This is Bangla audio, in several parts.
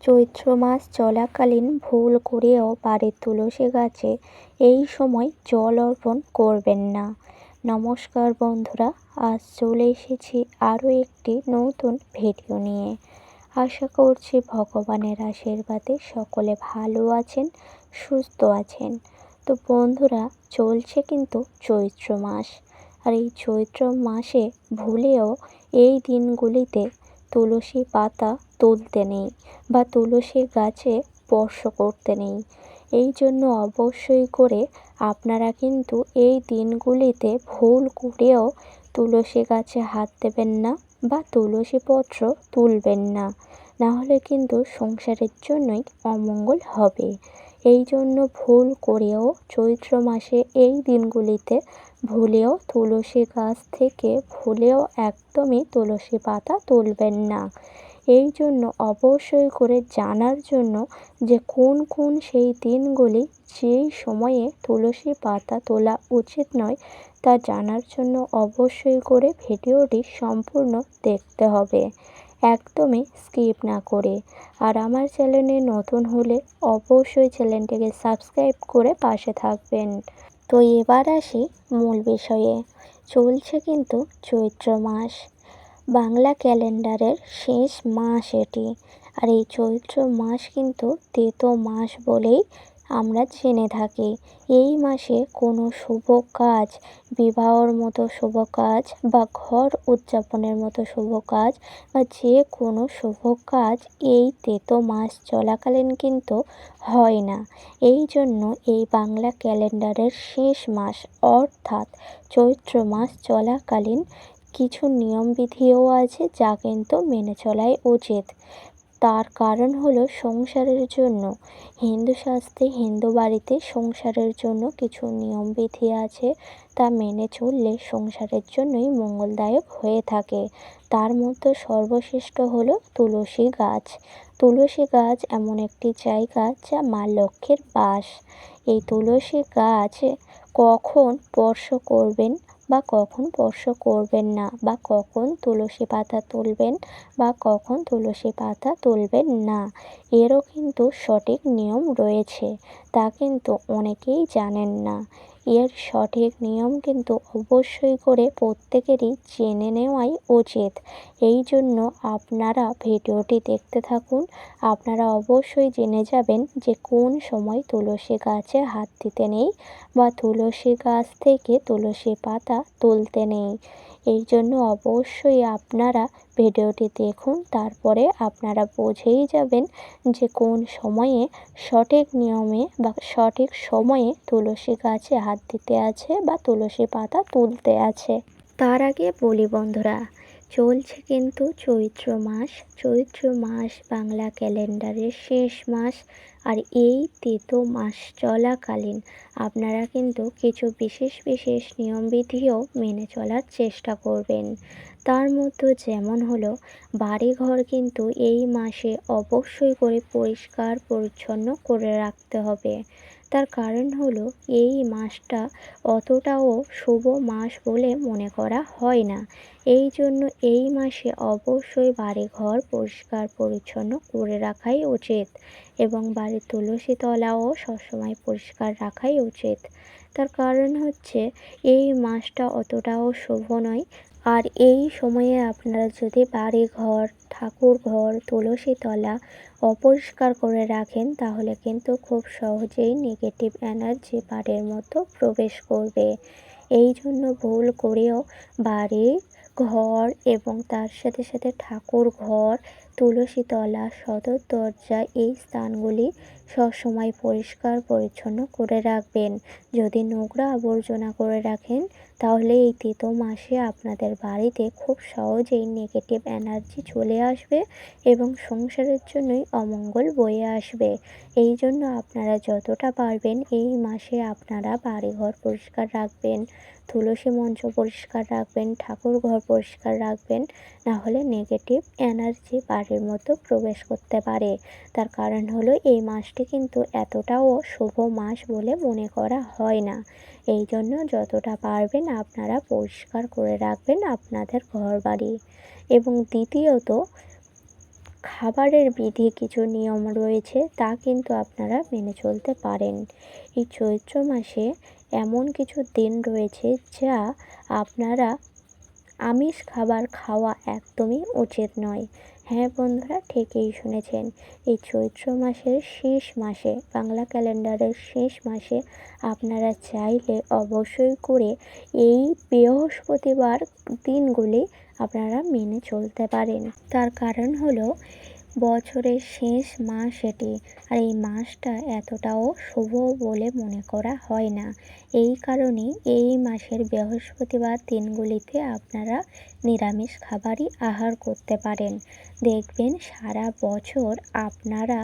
চৈত্র মাস চলাকালীন ভুল করেও বাড়ির তুলসী গাছে এই সময় জল অর্পণ করবেন না। নমস্কার বন্ধুরা, আজ চলে এসেছি আরও একটি নতুন ভিডিও নিয়ে। আশা করছি ভগবানের আশীর্বাদে সকলে ভালো আছেন, সুস্থ আছেন। তো বন্ধুরা, চলছে কিন্তু চৈত্র মাস, আর এই চৈত্র মাসে ভুলেও এই দিনগুলিতে তুলসী পাতা তুলতে নেই বা তুলসী গাছে স্পর্শ করতে নেই। এই জন্য অবশ্যই করে আপনারা কিন্তু এই দিনগুলিতে ভুল করেও তুলসী গাছে হাত দেবেন না বা তুলসী পত্র তুলবেন না, নাহলে কিন্তু সংসারের জন্যই অমঙ্গল হবে। এই জন্য ভুল করেও চৈত্র মাসে এই দিনগুলিতে ভুলেও তুলসী গাছ থেকে ভুলেও একদমই তুলসী পাতা তুলবেন না। এই জন্য অবশ্যই করে জানার জন্য যে কোন কোন সেই দিনগুলি যেই সময়ে তুলসী পাতা তোলা উচিত নয়, তা জানার জন্য অবশ্যই করে ভিডিওটি সম্পূর্ণ দেখতে হবে, একদমই স্কিপ না করে। আর আমার চ্যানেলে নতুন হলে অবশ্যই চ্যানেলটিকে সাবস্ক্রাইব করে পাশে থাকবেন। তো এবার আসি মূল বিষয়ে। চলছে কিন্তু চৈত্র মাস, বাংলা ক্যালেন্ডারের শেষ মাস এটি। আর এই চৈত্র মাস কিন্তু তেতো মাস বলেই আমরা জেনে থাকি। এই মাসে কোনো শুভ কাজ, বিবাহর মতো শুভ কাজ বা ঘর উদযাপনের মতো শুভ কাজ বা যে কোনো শুভ কাজ এই তেতো মাস চলাকালীন কিন্তু হয় না। এই জন্য এই বাংলা ক্যালেন্ডারের শেষ মাস অর্থাৎ চৈত্র মাস চলাকালীন কিছু নিয়মবিধিও আছে যা কিন্তু মেনে চলাই উচিত। তার কারণ হলো সংসারের জন্য, হিন্দু শাস্ত্রে হিন্দু বাড়িতে সংসারের জন্য কিছু নিয়মবিধি আছে, তা মেনে চললে সংসারের জন্যই মঙ্গলদায়ক হয়ে থাকে। তার মধ্যে সর্বশ্রেষ্ঠ হলো তুলসী গাছ। তুলসী গাছ এমন একটি জায়গা যা মা লক্ষ্মীর বাস। এই তুলসী গাছ কখন স্পর্শ করবেন বা কখন স্পর্শ করবেন না, বা কখন তুলসী পাতা তুলবেন বা কখন তুলসী পাতা তুলবেন না, এরও কিন্তু সঠিক নিয়ম রয়েছে, তা কিন্তু অনেকেই জানেন না। এর সঠিক নিয়ম কিন্তু অবশ্যই করে প্রত্যেকেরই জেনে নেওয়াই উচিত। এই জন্য আপনারা ভিডিওটি দেখতে থাকুন। আপনারা অবশ্যই জেনে যাবেন যে কোন সময় তুলসী গাছে হাত দিতে নেই বা তুলসী গাছ থেকে তুলসী পাতা তুলতে নেই। এই জন্য অবশ্যই আপনারা ভিডিওটি দেখুন, তারপরে আপনারা বুঝেই যাবেন যে কোন সময়ে সঠিক নিয়মে বা সঠিক সময়ে তুলসী গাছে হাত দিতে আছে বা তুলসী পাতা তুলতে আছে। তার আগে বলি বন্ধুরা, চলছে কিন্তু চৈত্র মাস। চৈত্র মাস বাংলা ক্যালেন্ডারের শেষ মাস, আর এই তেতো মাস চলাকালীন আপনারা কিন্তু কিছু বিশেষ বিশেষ নিয়মবিধিও মেনে চলার চেষ্টা করবেন। তার মধ্যে যেমন হলো, বাড়িঘর কিন্তু এই মাসে অবশ্যই করে পরিষ্কার পরিচ্ছন্ন করে রাখতে হবে। তার কারণ হলো এই মাসটা অতটাও শুভ মাস বলে মনে করা হয় না। এই জন্য এই মাসে অবশ্যই বাড়িঘর পরিষ্কার পরিচ্ছন্ন করে রাখাই উচিত এবং বাড়ির তুলসী তলাও সবসময় পরিষ্কার রাখাই উচিত। তার কারণ হচ্ছে এই মাসটা অতটাও শুভ নয়, আর এই সময়ে আপনারা যদি বাড়িঘর, ঠাকুর ঘর, তুলসী তলা অপরিষ্কার করে রাখেন, তাহলে কিন্তু খুব সহজেই নেগেটিভ এনার্জি বাড়ির মধ্যে প্রবেশ করবে। এই জন্য ভুল করেও বাড়ি ঘর এবং তার সাথে সাথে ঠাকুর ঘর, তুলসী তলা, সদর দরজা এই স্থানগুলি সবসময় পরিষ্কার পরিচ্ছন্ন করে রাখবেন। যদি নোংরা আবর্জনা করে রাখেন, তাহলে এই তেতো মাসে আপনাদের বাড়িতে খুব সহজেই নেগেটিভ এনার্জি চলে আসবে এবং সংসারের জন্যই অমঙ্গল বয়ে আসবে। এই জন্য আপনারা যতটা পারবেন এই মাসে আপনারা বাড়িঘর পরিষ্কার রাখবেন, তুলসী মঞ্চ পরিষ্কার রাখবেন, ঠাকুর ঘর পরিষ্কার রাখবেন, না হলে নেগেটিভ এনার্জি বাড়ির মধ্যে প্রবেশ করতে পারে। তার কারণ হলো এই মাসটি কিন্তু এতটাও শুভ মাস বলে মনে করা হয় না। এই জন্য যতটা পারবেন আপনারা পরিষ্কার করে রাখবেন আপনাদের ঘরবাড়ি। এবং দ্বিতীয়ত, খাবারের বিধি কিছু নিয়ম রয়েছে, তা কিন্তু আপনারা মেনে চলতে পারেন। এই চৈত্র মাসে এমন কিছু দিন রয়েছে যা আপনারা আমিষ খাবার খাওয়া একদমই উচিত নয়। হ্যাঁ বন্ধুরা, ঠিকই শুনেছেন। এই চৈত্র মাসের শেষ মাসে, বাংলা ক্যালেন্ডারের শেষ মাসে আপনারা চাইলে অবশ্যই করে এই বৃহস্পতিবার দিনগুলি আপনারা মেনে চলতে পারেন। তার কারণ হলো বছরের শেষ মাস এটি, আর এই মাসটা এতটাও শুভ বলে মনে করা হয় না। এই কারণে এই মাসের বৃহস্পতিবার দিনগুলিতে আপনারা নিরামিষ খাবারই আহার করতে পারেন। দেখবেন সারা বছর আপনারা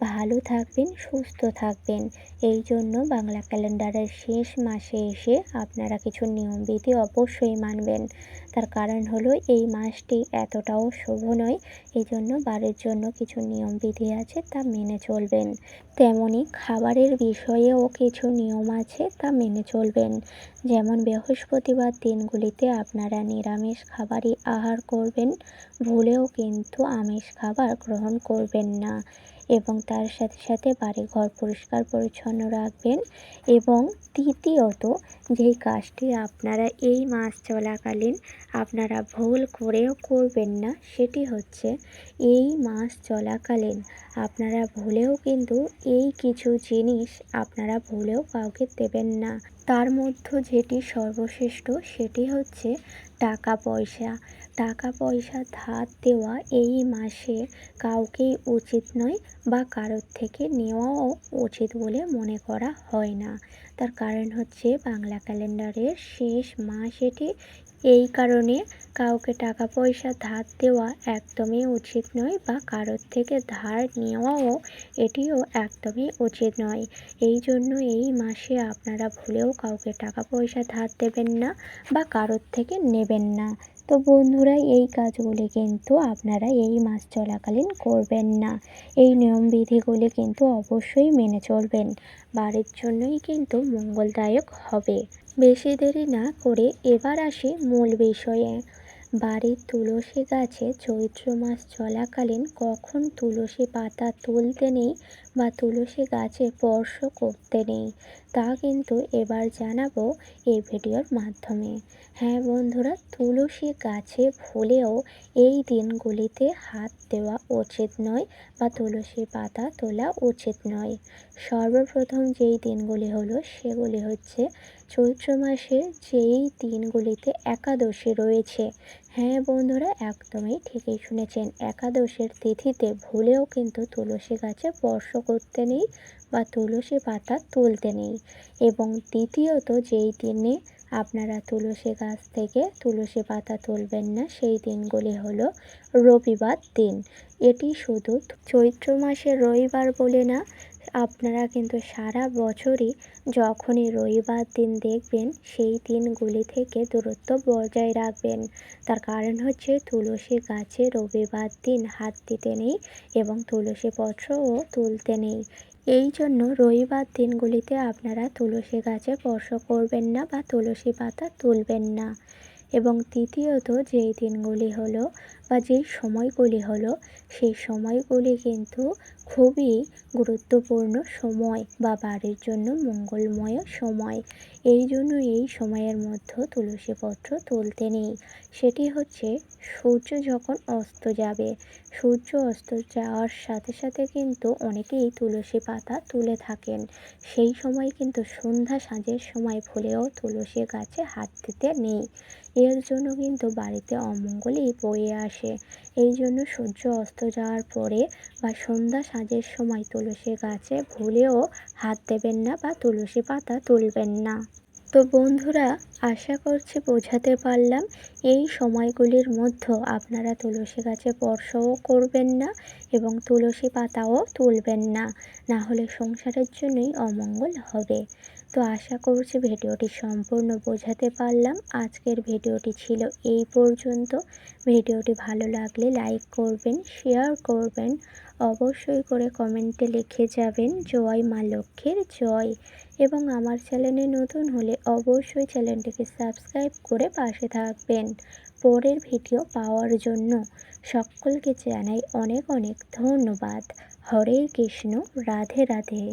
ভালো থাকবেন, সুস্থ থাকবেন। এই জন্য বাংলা ক্যালেন্ডারের শেষ মাসে এসে আপনারা কিছু নিয়মবিধি অবশ্যই মানবেন। তার কারণ হলো এই মাসটি এতটাও শুভ নয়, এই জন্য বাড়ির জন্য কিছু নিয়মবিধি আছে, তা মেনে চলবেন। তেমনি খাবারের বিষয়েও কিছু নিয়ম আছে, তা মেনে চলবেন। যেমন বৃহস্পতিবার দিনগুলিতে আপনারা নিরামিষ খাবারই আহার করবেন, ভুলেও কিন্তু আমিষ খাবার গ্রহণ করবেন না। এবং তার সাথে সাথে বাড়িঘর পরিষ্কার পরিচ্ছন্ন রাখবেন। এবং তৃতীয়ত যেই কাজটি আপনারা এই মাস চলাকালীন আপনারা ভুল করেও করবেন না, সেটি হচ্ছে এই মাস চলাকালীন আপনারা ভুলেও কিন্তু এই কিছু জিনিস আপনারা ভুলেও কাউকে দেবেন না। তার মধ্যে যেটি সর্বশ্রেষ্ঠ সেটি হচ্ছে টাকা পয়সা। টাকা পয়সা ধার দেওয়া এই মাসে কাউকেই উচিত নয়, বা কারোর থেকে নেওয়াও উচিত বলে মনে করা হয় না। তার কারণ হচ্ছে বাংলা ক্যালেন্ডারের শেষ মাস এটি, এই কারণে কাউকে টাকা পয়সা ধার দেওয়া একদমই উচিত নয়, বা কারোর থেকে ধার নেওয়াও এটিও একদমই উচিত নয়। এই জন্য এই মাসে আপনারা ভুলেও কাউকে টাকা পয়সা ধার দেবেন না, বা কারোর থেকে নেবেন না। তো বন্ধুরা, এই কাজগুলি কিন্তু আপনারা এই মাস চলাকালীন করবেন না। এই নিয়মবিধিগুলি কিন্তু অবশ্যই মেনে চলবেন, বাড়ির জন্যই কিন্তু মঙ্গলদায়ক হবে। বেশি দেরি না করে এবার আসি মূল বিষয়ে। বাড়ির তুলসী গাছে চৈত্র মাস চলাকালীন কখন তুলসী পাতা তুলতে নেই বা তুলসী গাছে স্পর্শ করতে নেই, তা কিন্তু এবার জানাবো এই ভিডিওর মাধ্যমে। হ্যাঁ বন্ধুরা, তুলসী গাছে ভুলেও এই দিনগুলিতে হাত দেওয়া উচিত নয়, বা তুলসী পাতা তোলা উচিত নয়। সর্বপ্রথম যেই দিনগুলি হলো সেগুলি হচ্ছে চৈত্র মাসে যেই দিনগুলিতে একাদশী রয়েছে। হ্যাঁ বন্ধুরা, একদমই ঠিকই শুনেছেন, একাদশীর তিথিতে ভুলেও কিন্তু তুলসী গাছে স্পর্শ করতে নেই, বা তুলসী পাতা তুলতে নেই। এবং দ্বিতীয়ত যেই দিনে আপনারা তুলসী গাছ থেকে তুলসী পাতা তুলবেন না, সেই দিনগুলি হলো রবিবার দিন। এটি শুধু চৈত্র মাসের রবিবার বলে না, আপনারা কিন্তু সারা বছরই যখনই রবিবার দিন দেখবেন সেই দিনগুলি থেকে দূরত্ব বজায় রাখবেন। তার কারণ হচ্ছে তুলসী গাছে রবিবার দিন হাত দিতে নেই, এবং তুলসী পত্রও তুলতে নেই। এই জন্য রবিবার দিনগুলিতে আপনারা তুলসী গাছে স্পর্শ করবেন না, বা তুলসী পাতা তুলবেন না। এবং তৃতীয়ত যেই দিনগুলি হলো বা যেই সময়গুলি হলো, সেই সময়গুলি কিন্তু খুবই গুরুত্বপূর্ণ সময়, বা বাড়ির জন্য মঙ্গলময় সময়। এই জন্য এই সময়ের মধ্যে তুলসী পত্র তুলতে নেই। সেটি হচ্ছে সূর্য যখন অস্ত যাবে, সূর্য অস্ত যাওয়ার সাথে সাথে কিন্তু অনেকেই তুলসী পাতা তুলে থাকেন। সেই সময় কিন্তু সন্ধ্যা সাঁঝের সময় ভুলেও তুলসী গাছে হাত দিতে নেই। এর জন্য কিন্তু বাড়িতে অমঙ্গলই বয়ে আসে। এই জন্য সূর্য অস্ত যাওয়ার পরে বা সন্ধ্যা সাঁঝের সময় তুলসী গাছে ভুলেও হাত দেবেন না, বা তুলসী পাতা তুলবেন না। তো বন্ধুরা, আশা করছি বোঝাতে পারলাম। এই সময়গুলির মধ্যে আপনারা তুলসী গাছে স্পর্শও করবেন না, এবং তুলসী পাতাও তুলবেন না, না হলে সংসারের জন্যই অমঙ্গল হবে। তো আশা করছি ভিডিওটি সম্পূর্ণ বোঝাতে পারলাম। আজকের ভিডিওটি ছিল এই পর্যন্ত। ভিডিওটি ভালো লাগলে লাইক করবেন, শেয়ার করবেন, অবশ্যই করে কমেন্টে লিখে যাবেন জয় মা লক্ষ্মীর জয়। এবং আমার চ্যানেলে নতুন হলে অবশ্যই চ্যানেলটিকে সাবস্ক্রাইব করে পাশে থাকবেন। পরের ভিডিও পাওয়ার জন্য সকলকে জানাই অনেক অনেক ধন্যবাদ। হরে কৃষ্ণ, রাধে রাধে।